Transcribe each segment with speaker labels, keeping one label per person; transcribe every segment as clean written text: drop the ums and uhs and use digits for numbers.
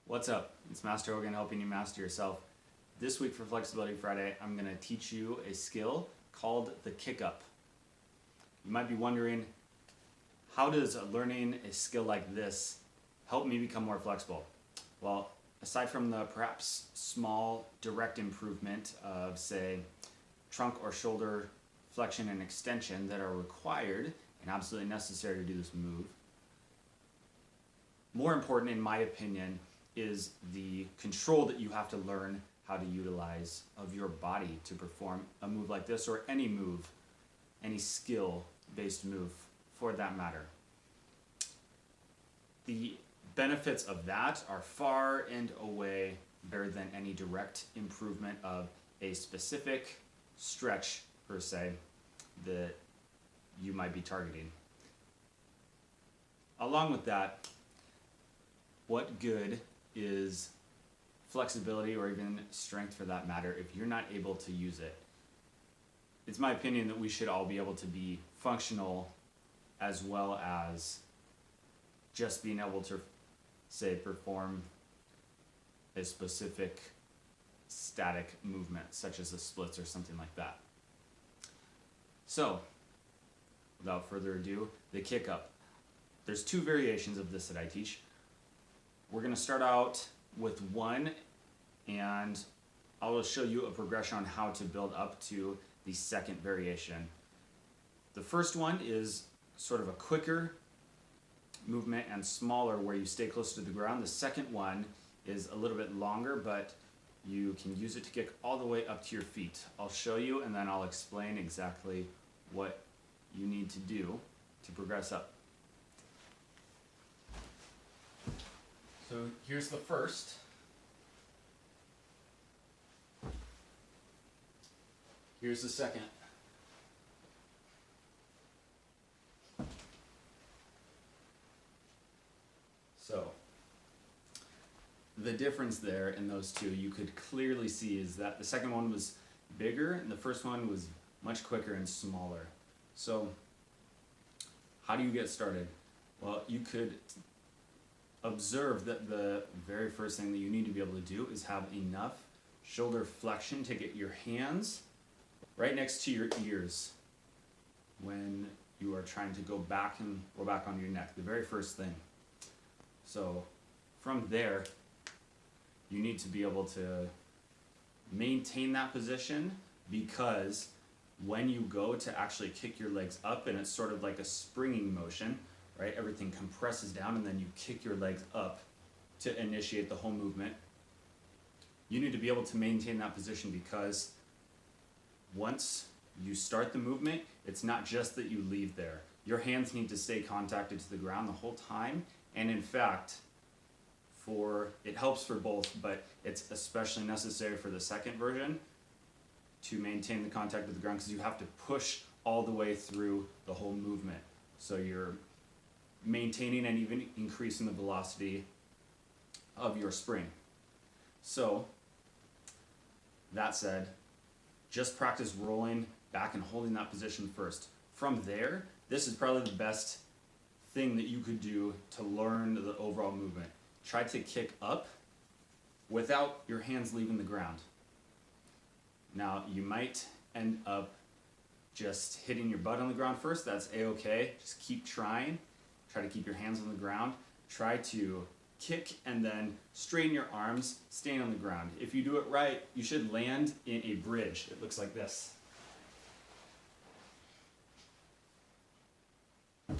Speaker 1: What's up? It's Master Hogan helping you master yourself. This week for Flexibility Friday, I'm going to teach you a skill called the kick-up. You might be wondering, how does learning a skill like this help me become more flexible? Well, aside from the perhaps small direct improvement of, say, trunk or shoulder flexion and extension that are required and absolutely necessary to do this move, more important in my opinion is the control that you have to learn how to utilize of your body to perform a move like this, or any move, any skill-based move for that matter. The benefits of that are far and away better than any direct improvement of a specific stretch per se that you might be targeting. Along with that, what good is flexibility, or even strength for that matter, if you're not able to use it? It's my opinion that we should all be able to be functional as well as just being able to, say, perform a specific static movement, such as the splits or something like that. So, without further ado, the kick-up. There's two variations of this that I teach. We're going to start out with one, and I will show you a progression on how to build up to the second variation. The first one is sort of a quicker movement and smaller, where you stay close to the ground. The second one is a little bit longer, but you can use it to kick all the way up to your feet. I'll show you, and then I'll explain exactly what you need to do to progress up. So here's the first. Here's the second. So the difference there in those two, you could clearly see, is that the second one was bigger and the first one was much quicker and smaller. So how do you get started? Well, you could observe that the very first thing that you need to be able to do is have enough shoulder flexion to get your hands right next to your ears when you are trying to go back on your neck, the very first thing. So from there, you need to be able to maintain that position, because when you go to actually kick your legs up, and it's sort of like a springing motion, right? Everything compresses down and then you kick your legs up to initiate the whole movement. You need to be able to maintain that position, because once you start the movement, it's not just that you leave there. Your hands need to stay contacted to the ground the whole time, and in fact, it helps for both, but it's especially necessary for the second version to maintain the contact with the ground, because you have to push all the way through the whole movement. So you're maintaining and even increasing the velocity of your spring. So that said, just practice rolling back and holding that position first. From there, this is probably the best thing that you could do to learn the overall movement. Try to kick up without your hands leaving the ground. Now, you might end up just hitting your butt on the ground first. That's a-okay. Just keep trying. Try to keep your hands on the ground. Try to kick and then straighten your arms, staying on the ground. If you do it right, you should land in a bridge. It looks like this. One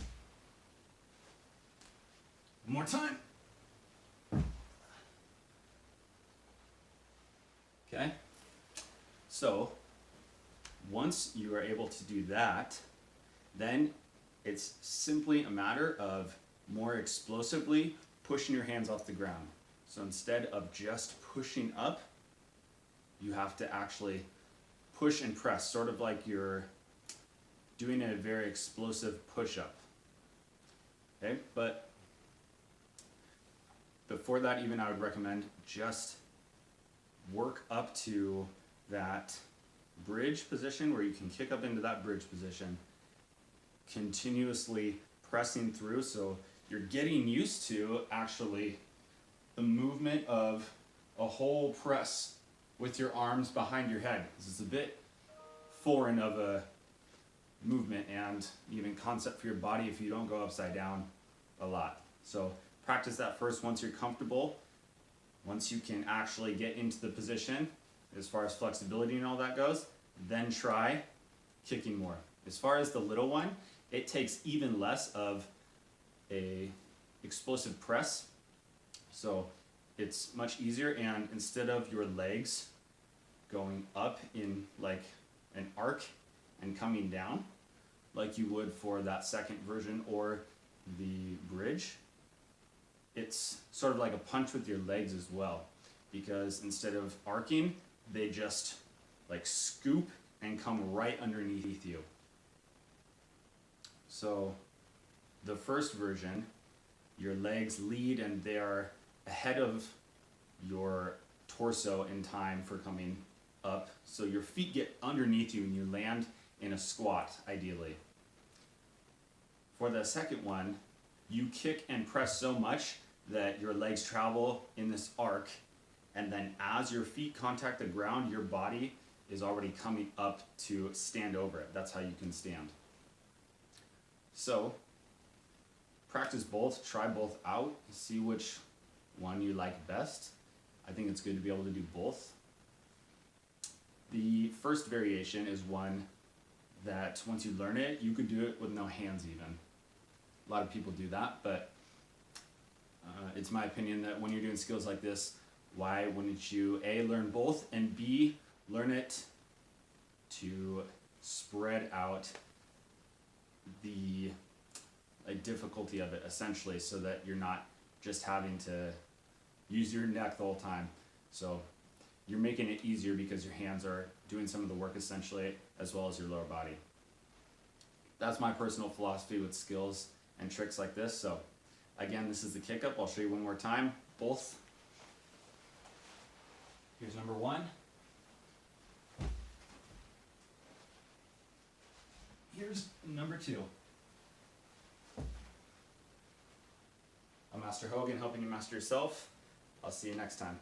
Speaker 1: more time. Okay? So, once you are able to do that, then it's simply a matter of more explosively pushing your hands off the ground. So instead of just pushing up, you have to actually push and press, sort of like you're doing a very explosive push-up. Okay, but before that, even I would recommend just work up to that bridge position, where you can kick up into that bridge position, continuously pressing through, so you're getting used to actually the movement movement of a whole press with your arms behind your head. This is a bit foreign of a movement and even concept for your body if you don't go upside down a lot. So practice that first once you're comfortable. Once you can actually get into the position as far as flexibility and all that goes, then try kicking more. As far as the little one, it takes even less of a explosive press, so it's much easier, and instead of your legs going up in like an arc and coming down like you would for that second version or the bridge, it's sort of like a punch with your legs as well, because instead of arcing, they just like scoop and come right underneath you. So the first version, your legs lead and they are ahead of your torso in time for coming up. So your feet get underneath you and you land in a squat, ideally. For the second one, you kick and press so much that your legs travel in this arc, and then as your feet contact the ground, your body is already coming up to stand over it. That's how you can stand. So practice both, try both out, see which one you like best. I think it's good to be able to do both. The first variation is one that once you learn it, you could do it with no hands even. A lot of people do that, but it's my opinion that when you're doing skills like this, why wouldn't you A, learn both, and B, learn it to spread out the difficulty of it, essentially, so that you're not just having to use your neck the whole time. So you're making it easier because your hands are doing some of the work essentially, as well as your lower body. That's my personal philosophy with skills and tricks like this. So again, this is the kick up. I'll show you one more time, both. Here's number one. Here's number two. I'm Master Hogan, helping you master yourself. I'll see you next time.